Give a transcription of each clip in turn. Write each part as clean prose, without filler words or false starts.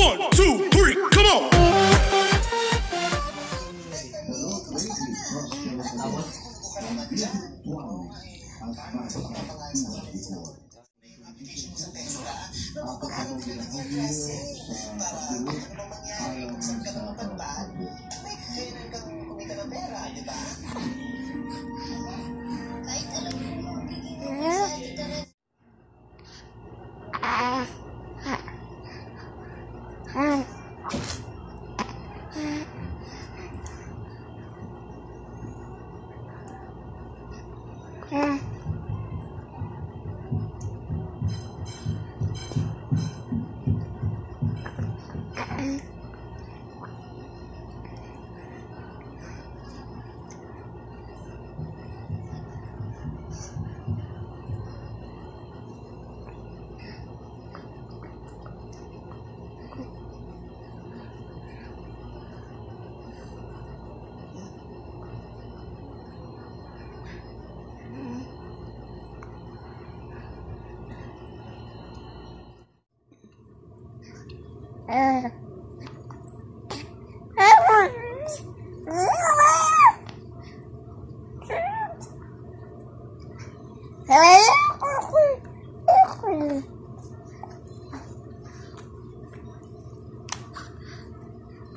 1, 2, 3, come on!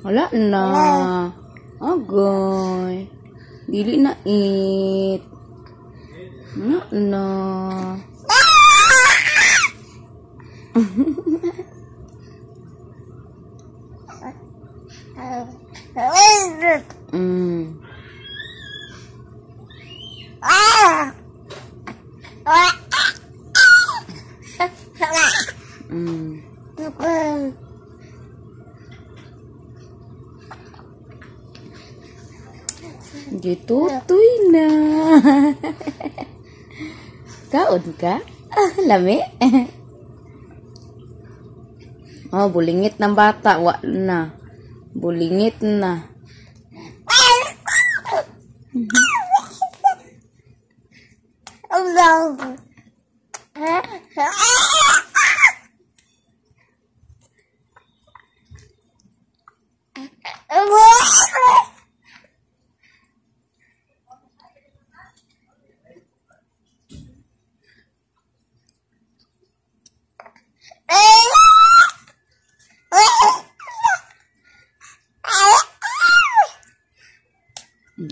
Wala na. Agoy. Dili na it. Wala na. Gitutoy na. Kaon ka? Lami? Oh, bulingit ng bata. Wa na. Bulingit na.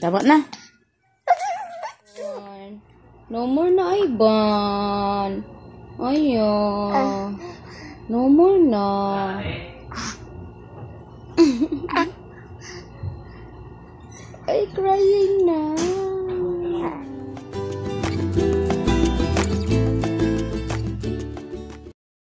Tama na. No more na, Ivan. Ayan. No more na. Ay, crying na.